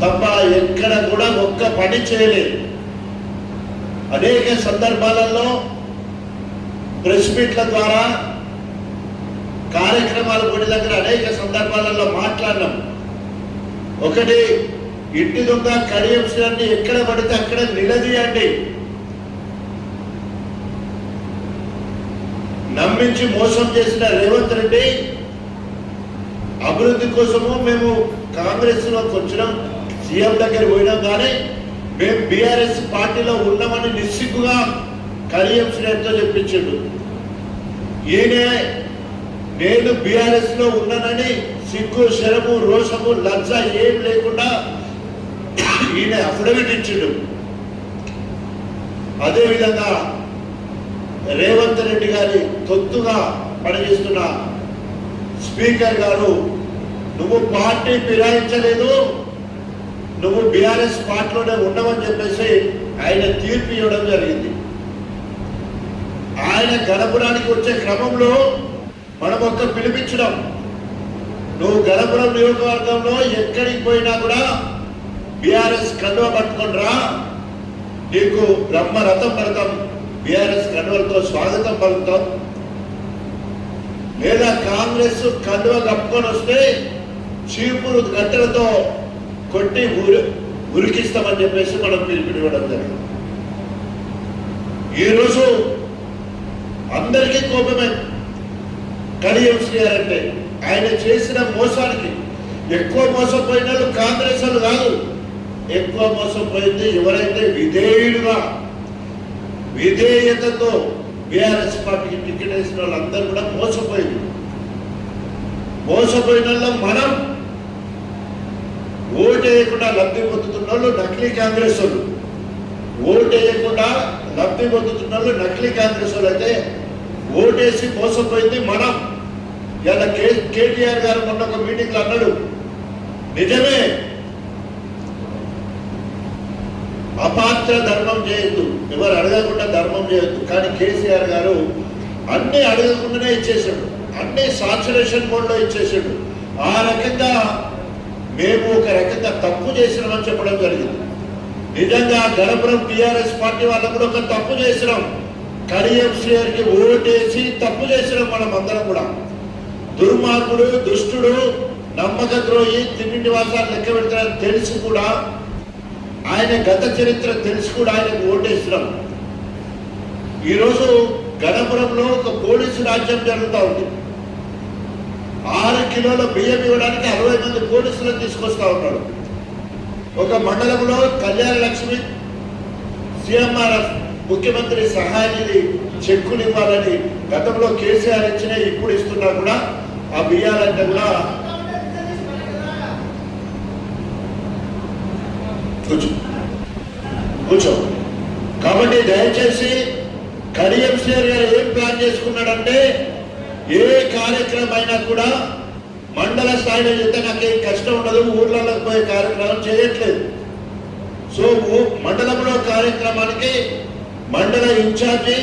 తప్ప ఎక్కడ కూడా ఒక్క పని చేయలేదు. అనేక సందర్భాలలో ప్రెస్ మీట్ల ద్వారా కార్యక్రమాల గుడి దగ్గర అనేక సందర్భాలలో మాట్లాడినాం. ఒకటి, ఇంటి దొంగ కడియం శ్రీని ఎక్కడ పడితే అక్కడ నిలదీయండి. నమ్మించి మోసం చేసిన రేవంత్ రెడ్డి అభివృద్ధి కోసము మేము కాంగ్రెస్ లోకి వచ్చినాం, సీఎం దగ్గర పోయినాం, కానీ మేము బీఆర్ఎస్ పార్టీలో ఉన్నామని నిస్సిగ్గుగా కడియం శ్రీతో చెప్పించాడు. ఈయనే నేను బీఆర్ఎస్ లో ఉన్నానని సిగ్గు, శరము, రోషము, లజ్జ ఏం లేకుండా ఈయన అఫిడవిట్ ఇచ్చిండు. అదేవిధంగా రేవంత్ రెడ్డి గారి తొత్తుగా పనిచేస్తున్న స్పీకర్ గారు, నువ్వు పార్టీ ఫిరాయించలేదు, నువ్వు బీఆర్ఎస్ పార్టీలోనే ఉండవని చెప్పేసి ఆయన తీర్పు ఇవ్వడం జరిగింది. ఆయన గణపురానికి వచ్చే క్రమంలో మనం ఒక్క పిలిపించడం, నువ్వు గణపురం నియోజకవర్గంలో ఎక్కడికి పోయినా కూడా బీఆర్ఎస్ కండువ పట్టుకొని రా, నీకు బ్రహ్మరథం పడతాం, బీఆర్ఎస్ కండువలతో స్వాగతం పలుకుతాం, లేదా కాంగ్రెస్ కండువ కప్పుకొని వస్తే చీపురు గట్టెలతో కొట్టి ఉరికిస్తామని చెప్పేసి మనం పిలిపివ్వడం జరిగింది. ఈరోజు అందరికీ కోపమే కడియం శ్రీ అంటే. ఆయన చేసిన మోసానికి ఎక్కువ మోసపోయిన వాళ్ళు కాంగ్రెస్ వాళ్ళు కాదు, ఎక్కువ మోసపోయింది ఎవరైతే విధేయతతో బీఆర్ఎస్ పార్టీకి టికెట్ వేసిన వాళ్ళందరూ కూడా మోసపోయింది. మోసపోయిన వాళ్ళు మనం ఓటు వేయకుండా లబ్ధి పొందుతున్న వాళ్ళు నకిలీ కాంగ్రెస్ వాళ్ళు, ఓటు వేయకుండా లబ్ధి పొందుతున్న వాళ్ళు నకిలీ కాంగ్రెస్ వాళ్ళు అయితే ఓటేసి మోసపోయింది మనం. ఇలా కేటీఆర్ గారు మొన్న ఒక మీటింగ్ లో అన్నాడు, నిజమే అపాత్ర ధర్మం చేయొద్దు, ఎవరు అడగకుండా ధర్మం చేయొద్దు, కానీ కేసీఆర్ గారు అన్ని అడగకుండానే ఇచ్చేసాడు, అన్ని సాచురేషన్ మోడ్ లో ఇచ్చేసాడు. ఆ రకంగా మేము ఒక రకంగా తప్పు చేసినామని చెప్పడం జరిగింది. నిజంగా గణపురం టీఆర్ఎస్ పార్టీ వాళ్ళకు కూడా ఒక తప్పు చేసినాం, కడియం శ్రీకి ఓటేసి తప్పు చేసినాం. మనం అందరం కూడా దుర్మార్గుడు, దుష్టుడు, నమ్మక ద్రోహి, తిండి నివాసాలు లెక్క పెడతారని తెలిసి కూడా, ఆయన గత చరిత్ర తెలిసి కూడా ఆయనకు ఓటేస్తున్నాం. ఈరోజు గణపురంలో ఒక పోలీసు రాజ్యం జరుగుతూ ఉంది. 6 కిలోల బియ్యం ఇవ్వడానికి 60 మంది పోలీసులను తీసుకొస్తా ఉన్నాడు. ఒక మండలంలో కళ్యాణ లక్ష్మి సీఎంఆర్ఎఫ్ ముఖ్యమంత్రి సహాయ నిధి చెక్కులు ఇవ్వాలని గతంలో కేసీఆర్ ఇచ్చిన, ఇప్పుడు ఇస్తున్నా కూడా ఆ బియ్యాలంటే కూడా కూర్చో. కాబట్టి దయచేసి కడియం శ్రీ గారు ఏం ప్లాన్ చేసుకున్నాడంటే, ఏ కార్యక్రమం అయినా కూడా మండల స్థాయిలో చేస్తే నాకు కష్టం ఉండదు, ఊర్లలోకి పోయే కార్యక్రమం చేయట్లేదు. సో మండలంలో కార్యక్రమానికి మండల ఇన్ఛార్జి,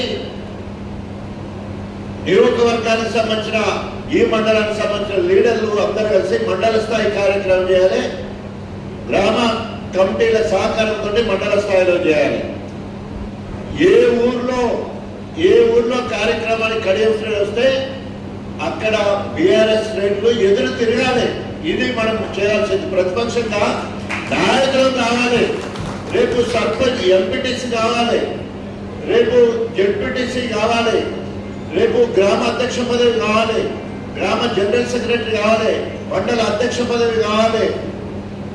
నియోజకవర్గానికి సంబంధించిన ఈ మండలానికి సంబంధించిన లీడర్లు అందరూ కలిసి మండల స్థాయి కార్యక్రమం చేయాలి. గ్రామ కమిటీల సహకారంతో మండల స్థాయిలో చేయాలి. ఏ ఊర్లో కార్యక్రమానికి కడియం శ్రీ వస్తే అక్కడ బీఆర్ఎస్ శ్రేణులు ఎదురు తిరగాలి. ఇది మనం చేయాల్సింది. ప్రతిపక్షంగా నాయకులు కావాలి, రేపు సర్పంచ్ ఎంపీటీసీ కావాలి, రేపు జెడ్పీటీసీ కావాలి, రేపు గ్రామ అధ్యక్ష పదవి కావాలి, గ్రామ జనరల్ సెక్రటరీ కావాలి, మండల అధ్యక్ష పదవి కావాలి,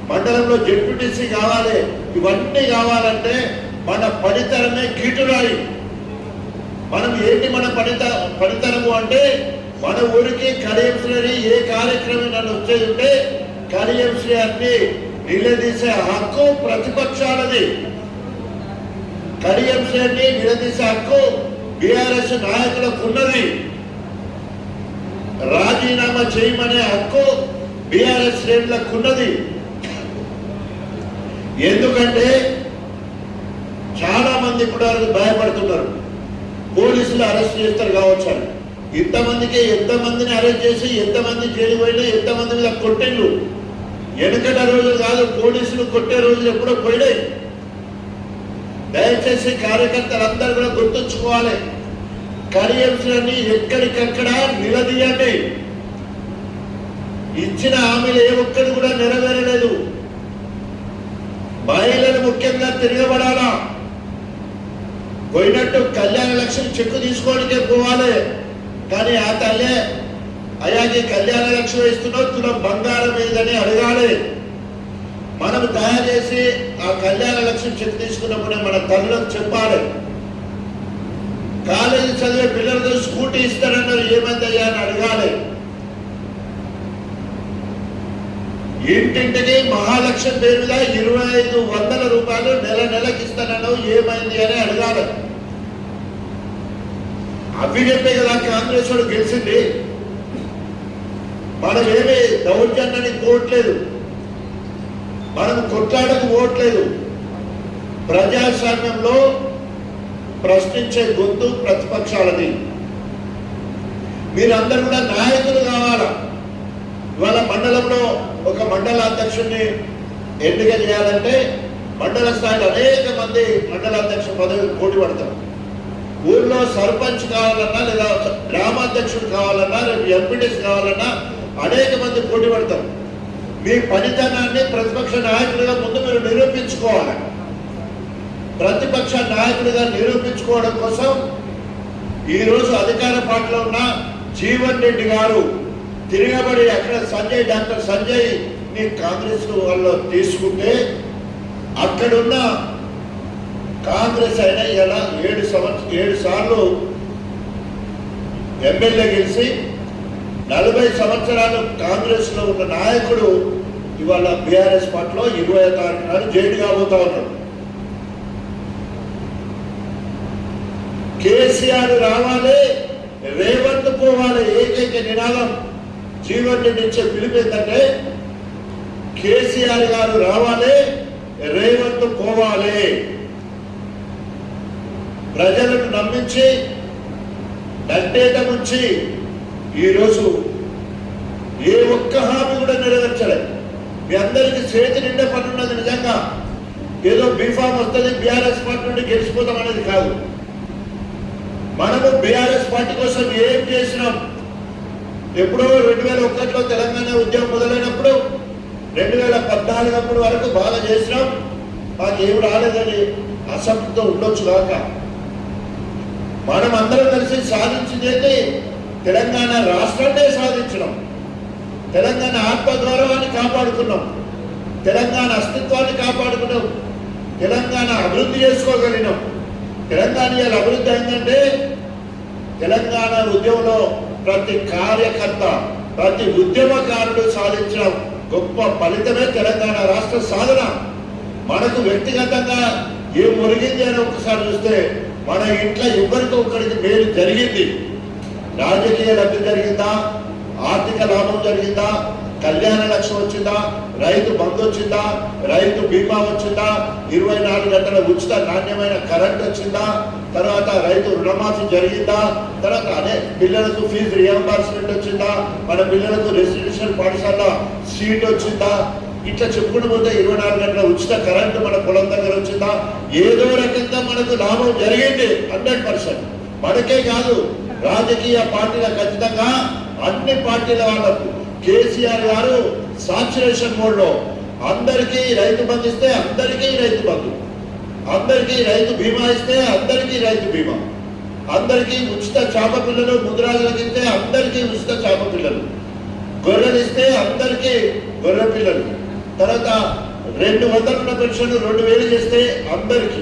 మండలంలో జెడ్పీటీసీ కావాలి. ఇవన్నీ కావాలంటే మన పనితరమే గీటురాయి. మనం ఏంటి మన పనితరము అంటే, మన ఊరికి కడియం శ్రీ ఏ కార్యక్రమం నన్ను వచ్చేది ఉంటే కడియం శ్రీ అన్ని నిలదీసే హక్కు ప్రతిపక్షాలది. కడియం శ్రీని నిలదీసే హక్కు బీఆర్ఎస్ నాయకులకు ఉన్నది. రాజీనామా చేయమనే హక్కు బీఆర్ఎస్ శ్రేణులకు ఉన్నది. ఎందుకంటే చాలా మంది ఇప్పుడు భయపడుతున్నారు, పోలీసులు అరెస్ట్ చేస్తారు కావచ్చు. ఎంతమందిని అరెస్ట్ చేసి ఎంతమంది జైలు పోయినా, ఎంతమంది మీద కొట్టిండ్రు, వెనుకట రోజులు కాదు, పోలీసులు కొట్టే రోజులు ఎప్పుడో పోయినాయి. దయచేసి కార్యకర్తలందరూ కూడా గుర్తుంచుకోవాలి. కడియంశాన్ని ఎక్కడికక్కడ నిలదీయండి. ఇచ్చిన హామీలు ఏ ఒక్కటి కూడా నెరవేరలేదు. మహిళలు ముఖ్యంగా తిరగబడాలా. పోయినట్టు కళ్యాణ లక్ష్మి చెక్కు తీసుకోవడానికే పోవాలి, కానీ ఆ తల్లే అయాకి కళ్యాణ లక్ష్మి ఇస్తున్నావు, తులం బంగారం ఏదని అడగాలి. మనం తయారు చేసి ఆ కళ్యాణ లక్ష్మి చెక్కు తీసుకున్నప్పుడే మన తల్లులకు చెప్పాలి. కాలేజీ చదివే పిల్లలతో స్కూటీ ఇస్తారన్నారు, ఏమైందయ్యా అని అడగాలి. ఇంటింటికి మహాలక్ష్మి పేరు మీద 2500 రూపాయలు నెలకి ఇస్తానన్నావు, ఏమైంది అని అడగాలి. అవి చెప్పే కదా కాంగ్రెస్ వాడు గెలిచింది. మనం ఏమి దౌర్జన్యానికి పోవట్లేదు, మనం కొట్లాడకు పోవట్లేదు. ప్రజాస్వామ్యంలో ప్రశ్నించే గొంతు ప్రతిపక్షాలది. మీరందరూ కూడా నాయకులు కావాలా. ఇవాళ మండలంలో ఒక మండల అధ్యక్షుడిని ఎన్నిక చేయాలంటే మండల స్థాయిలో అనేక మంది మండల అధ్యక్ష పదవికి పోటీ పడతారు. ఊర్లో సర్పంచ్ కావాలన్నా, లేదా గ్రామాధ్యక్షుడు కావాలన్నా, రేపు ఎంపీటీస్ కావాలన్నా అనేక మంది పోటీ పడతారు. మీ పనితనాన్ని ప్రతిపక్ష నాయకుడిగా ముందు మీరు నిరూపించుకోవాలి. ప్రతిపక్ష నాయకుడిగా నిరూపించుకోవడం కోసం ఈరోజు అధికార పార్టీలో ఉన్న జీవన్ రెడ్డి గారు తిరగబడి అక్కడ డాక్టర్ సంజయ్ ని కాంగ్రెస్ వాళ్ళు తీసుకుంటే అక్కడున్న కాంగ్రెస్ అయినా ఇలా 7 సార్లు ఎమ్మెల్యే గెలిచి 40 సంవత్సరాలు కాంగ్రెస్ లో ఉన్న నాయకుడు ఇవాళ బీఆర్ఎస్ పార్టీలో 20వ తారీఖు నాడు జైలు కాబోతా ఉన్నాడు. కేసీఆర్ రావాలి, రేవంత్ పోవాలి. ఏకైక నినాదం జీవన్ రెడ్డి ఇచ్చే పిలుపు ఏంటంటే కేసీఆర్ గారు రావాలి, రేవంత్ పోవాలి. ప్రజలను నమ్మించి నట్టేట నుంచి ఈరోజు ఏ ఒక్క హామీ కూడా నెరవేర్చలేదు. మీ అందరికీ చేతి నిండా పని ఉన్నది. నిజంగా ఏదో బీఫామ్ వస్తుంది, బీఆర్ఎస్ పార్టీ నుండి గెలిచిపోతాం అనేది కాదు. మనము బీఆర్ఎస్ పార్టీ కోసం ఏం చేసినాం? ఎప్పుడో 2001లో తెలంగాణ ఉద్యమం మొదలైనప్పుడు 2014 వరకు బాగా చేసినాం. మాకేం రాలేదని అసంతృప్తితో ఉండొచ్చు కాక, మనం అందరం కలిసి సాధించింది తెలంగాణ రాష్ట్రాన్నే సాధించినాం. తెలంగాణ ఆత్మగౌరవాన్ని కాపాడుకున్నాం, తెలంగాణ అస్తిత్వాన్ని కాపాడుకున్నాం, తెలంగాణ అభివృద్ధి చేసుకోగలిగినాం. తెలంగాణ అభివృద్ధి అయిందంటే తెలంగాణ ఉద్యమంలో ప్రతి కార్యకర్త, ప్రతి ఉద్యమకారుడు సాధించిన గొప్ప ఫలితమే తెలంగాణ రాష్ట్ర సాధన. మనకు వ్యక్తిగతంగా ఏం ఒరిగింది అని ఒకసారి చూస్తే మన ఇంట్లో ఎవరికో ఒకరికి మేలు జరిగింది. రాజకీయ లబ్ధి జరిగిందా, ఆర్థిక లాభం జరిగిందా, కళ్యాణ లక్ష్యం వచ్చిందా, రైతు బంధు వచ్చిందా, రైతు బీమా వచ్చిందా, 24 గంటల ఉచిత నాణ్యమైన కరెంట్ వచ్చిందా, తర్వాత రైతు రుణమాఫీ జరిగిందా, తర్వాత అదే పిల్లలకు ఫీజు రియంబర్స్మెంట్ వచ్చిందా, మన పిల్లలకు రెసిడెన్షియల్ పాఠశాల సీట్ వచ్చిందా, ఇట్లా చెప్పుకుంటూ పోతే 24 గంటల ఉచిత కరెంటు మన పొలం దగ్గర వచ్చిందా. ఏదో రకంగా మనకు లాభం జరిగింది 100%. మనకే కాదు, రాజకీయ పార్టీల ఖచ్చితంగా అన్ని పార్టీల వాళ్ళకు కేసీఆర్ గారు సాచురేషన్ మోడ్ లో అందరికీ రైతు బంధు ఇస్తే అందరికీ రైతు బంధు, అందరికీ రైతు బీమా ఇస్తే అందరికీ రైతు బీమా, అందరికీ ఉచిత చేప పిల్లలు ముద్రాజులకు ఇస్తే అందరికీ ఉచిత చేప పిల్లలు, గొర్రెలు ఇస్తే అందరికీ గొర్రె పిల్లలు, తర్వాత 200 ఉన్న పెన్షన్ 2000 చేస్తే అందరికీ,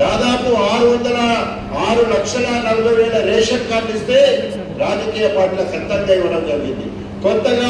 దాదాపు 6,40,40,000 రేషన్ కార్డు ఇస్తే రాజకీయ పార్టీల ఖచ్చితంగా ఇవ్వడం జరిగింది. కొత్తగా